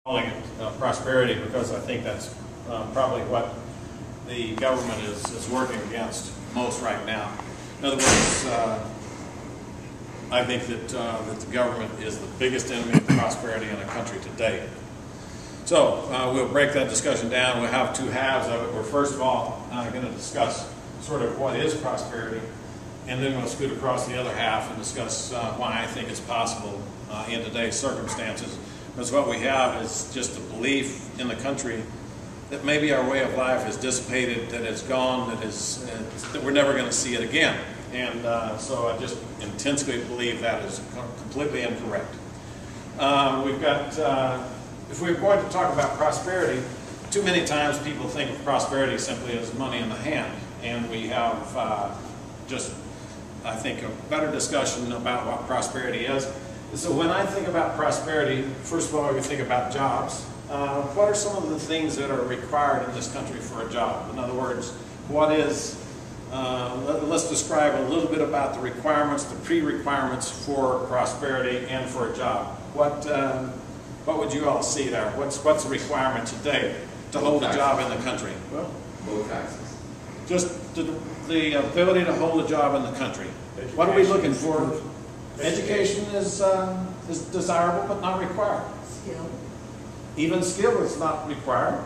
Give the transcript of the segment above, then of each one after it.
calling it prosperity because I think that's probably what the government is working against most right now. In other words, I think that the government is the biggest enemy of prosperity in a country today. So we'll break that discussion down. We'll have two halves of it. We're first of all going to discuss sort of what is prosperity, and then we'll scoot across the other half and discuss why I think it's possible in today's circumstances. Because what we have is just a belief in the country that maybe our way of life is dissipated, that it's gone, that we're never going to see it again. And so I just intensely believe that is completely incorrect. We've got, if we're going to talk about prosperity, too many times people think of prosperity simply as money in the hand. And we have just, I think, a better discussion about what prosperity is. So when I think about prosperity, first of all, we think about jobs. What are some of the things that are required in this country for a job? In other words, what is, let's describe a little bit about the requirements, the pre-requirements for prosperity and for a job. What would you all see there? What's the requirement today to hold a job in the country? Well, low taxes. Just the ability to hold a job in the country. Education. What are we looking for? Education is desirable but not required. Skill. Even skill is not required.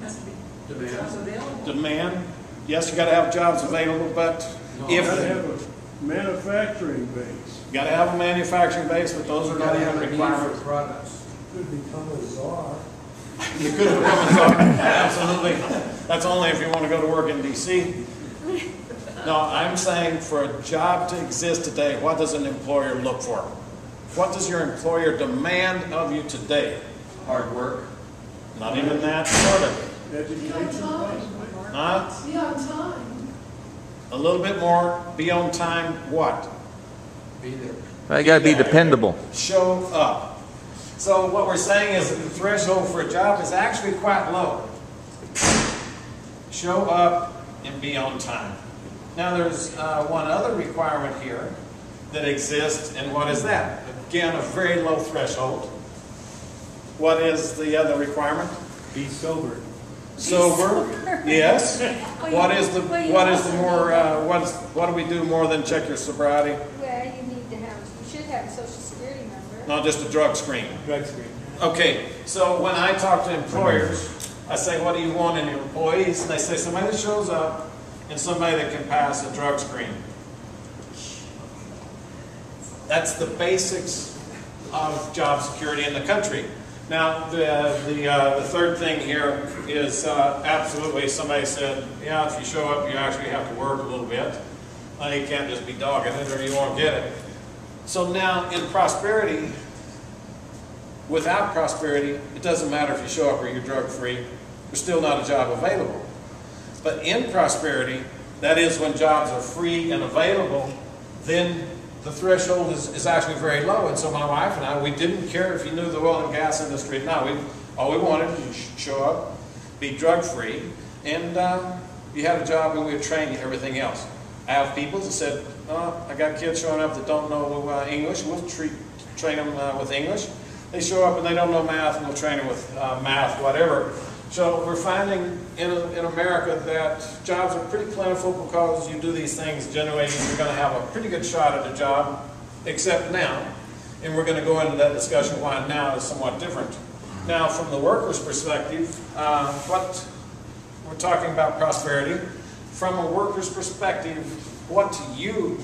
Must be Demand. jobs available. Demand, yes, you got to have jobs available, but You got to have a manufacturing base. you got to have a manufacturing base, but those are not even requirements. Products. Could become a czar. You could become a czar. Absolutely. That's only if you want to go to work in D.C. No, I'm saying for a job to exist today, what does an employer look for? What does your employer demand of you today? Hard work. Not even that sort of it. Education. Huh? Be on time. A little bit more, be on time, what? Be there. I got to be dependable. Show up. So what we're saying is that the threshold for a job is actually quite low. Show up and be on time. Now there's one other requirement here that exists, and what is that? Again, a very low threshold. What is the other requirement? Be sober. Sober, yes. What do we do more than check your sobriety? Well, you should have a social security number. Not just a drug screen. Drug screen. Okay, so when I talk to employers, I say, what do you want in your employees? And they say, somebody that shows up and somebody that can pass a drug screen. That's the basics of job security in the country. Now, the third thing here is absolutely, somebody said, yeah, if you show up, you actually have to work a little bit. You can't just be dogging it or you won't get it. So now, in prosperity, without prosperity, it doesn't matter if you show up or you're drug-free. There's still not a job available. But in prosperity, that is when jobs are free and available, then the threshold is actually very low. And so my wife and I, we didn't care if you knew the oil and gas industry. No, all we wanted was you show up, be drug-free, and you had a job and we would train you everything else. I have people that said, oh, I got kids showing up that don't know English. We'll train them with English. They show up and they don't know math, and we'll train them with math, whatever. So we're finding in America that jobs are pretty plentiful because you do these things generally you're going to have a pretty good shot at a job, except now. And we're going to go into that discussion why now is somewhat different. Now, from the worker's perspective, what we're talking about prosperity. From a worker's perspective, what to you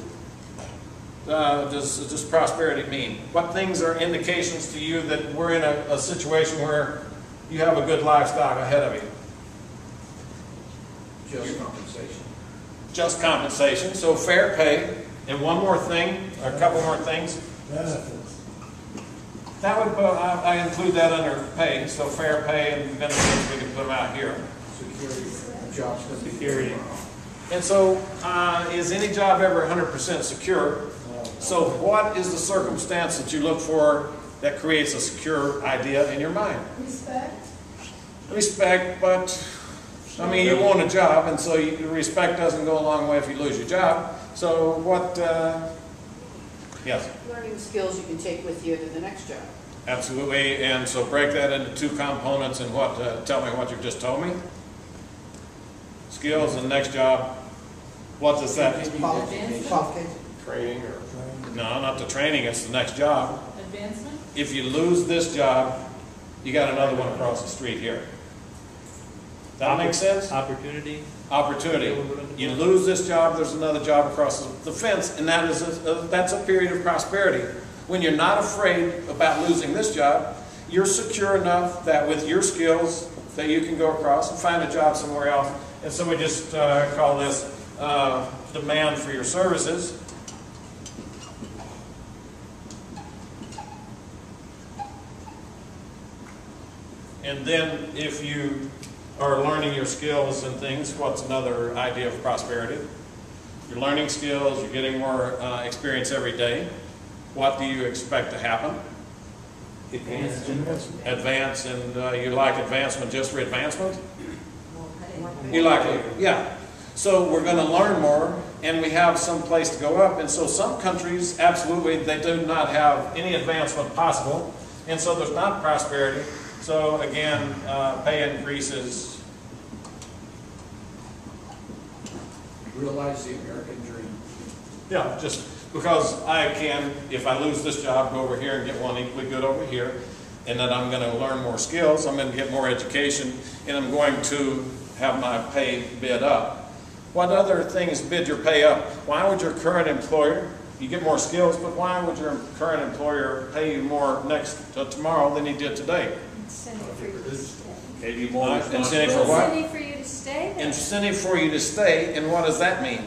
does prosperity mean? What things are indications to you that we're in a situation where you have a good lifestyle ahead of you? Just compensation. Just compensation, so fair pay. And one more thing, or a couple more things. Benefits. That would, I include that under pay, so fair pay and benefits, we can put them out here. Security. Job Security. And so, is any job ever 100% secure? So what is the circumstance that you look for that creates a secure idea in your mind? Respect. Respect, but I mean, you want a job, and so respect doesn't go a long way if you lose your job. So what, yes? Learning skills you can take with you to the next job. Absolutely, and so break that into two components and what, tell me what you've just told me. Skills and next job, what does that, Qualification. Training or? no, not the training, it's the next job. Advancement? If you lose this job, you got another one across the street here. That make sense? Opportunity. Opportunity. You lose this job, there's another job across the fence, and that is that's a period of prosperity. When you're not afraid about losing this job, you're secure enough that with your skills that you can go across and find a job somewhere else. And so we just call this demand for your services. And then if you are learning your skills and things, what's another idea of prosperity? You're learning skills, you're getting more experience every day. What do you expect to happen? Advance, and you like advancement just for advancement? You like it, yeah. So we're going to learn more, and we have some place to go up. And so some countries, absolutely, they do not have any advancement possible, and so there's not prosperity. So again, pay increases. Realize the American dream. Yeah, just because I can, if I lose this job, go over here and get one equally good over here, and then I'm going to learn more skills, I'm going to get more education, and I'm going to have my pay bid up. What other things bid your pay up? Why would your current employer, you get more skills, but why would your current employer pay you more tomorrow than he did today? Incentive for you to stay. Maybe more. Incentive for what? Incentive for you to stay there. Incentive for you to stay, and what does that mean?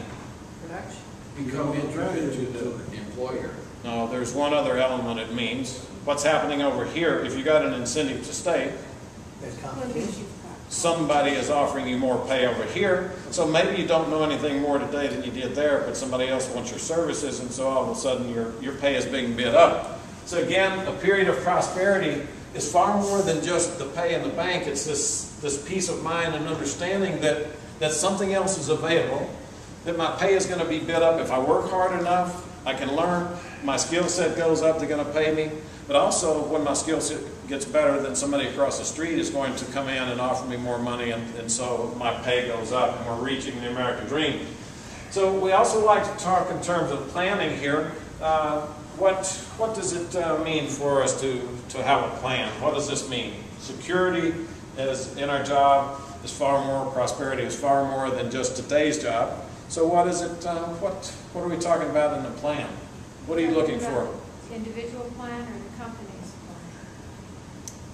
Production. Become interested to the employer. No, there's one other element it means. What's happening over here, if you got an incentive to stay, What gives you somebody is offering you more pay over here. So maybe you don't know anything more today than you did there, but somebody else wants your services, and so all of a sudden your pay is being bid up. So again, a period of prosperity is far more than just the pay in the bank. It's this peace of mind and understanding that something else is available, that my pay is going to be bid up. If I work hard enough, I can learn, my skill set goes up, they're going to pay me. But also, when my skill set gets better, then somebody across the street is going to come in and offer me more money, and so my pay goes up, and we're reaching the American dream. So we also like to talk in terms of planning here. What does it mean for us to have a plan? What does this mean? Security is in our job is far more, prosperity is far more than just today's job. So what is it, what are we talking about in the plan? What are you looking for? Individual plan or the company's plan?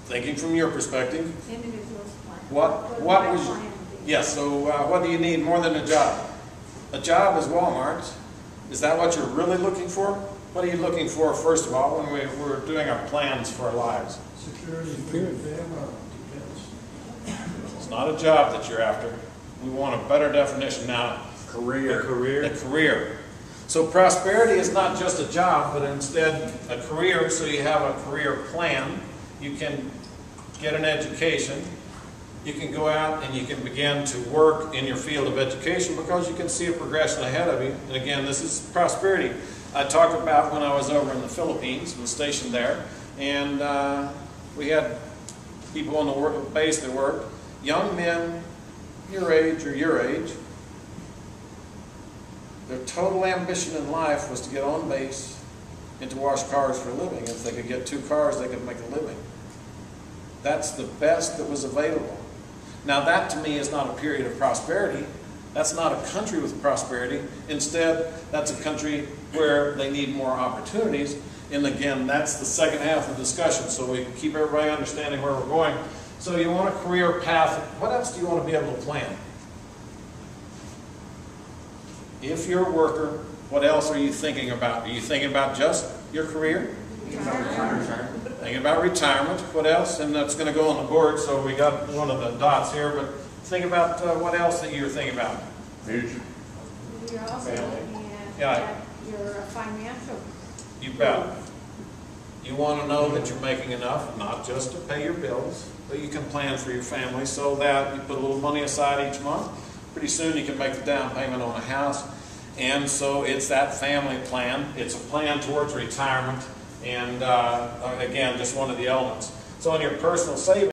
Thinking from your perspective. Individual's plan. What my was, plan be? yes, so what do you need more than a job? A job is Walmart. Is that what you're really looking for? What are you looking for, first of all, when we're doing our plans for our lives? Security, family, defense. It's not a job that you're after. We want a better definition now. Career. A career. So prosperity is not just a job, but instead a career. So you have a career plan. You can get an education. You can go out and you can begin to work in your field of education because you can see a progression ahead of you. And again, this is prosperity. I talked about when I was over in the Philippines, was stationed there, and we had people on the base that worked, young men, your age or your age. Their total ambition in life was to get on base and to wash cars for a living. If they could get 2 cars, they could make a living. That's the best that was available. Now that to me is not a period of prosperity. That's not a country with prosperity. Instead, that's a country where they need more opportunities. And again, that's the second half of the discussion, so we can keep everybody understanding where we're going. So you want a career path. What else do you want to be able to plan? If you're a worker, what else are you thinking about? Are you thinking about just your career? Thinking about retirement. What else? And that's going to go on the board, so we got one of the dots here, but think about what else that you're thinking about. Future. You're also Family. looking at Yeah. your financial. You bet. You want to know that you're making enough, not just to pay your bills, but you can plan for your family so that you put a little money aside each month. Pretty soon you can make the down payment on a house. And so it's that family plan. It's a plan towards retirement. And again, just one of the elements. So in your personal savings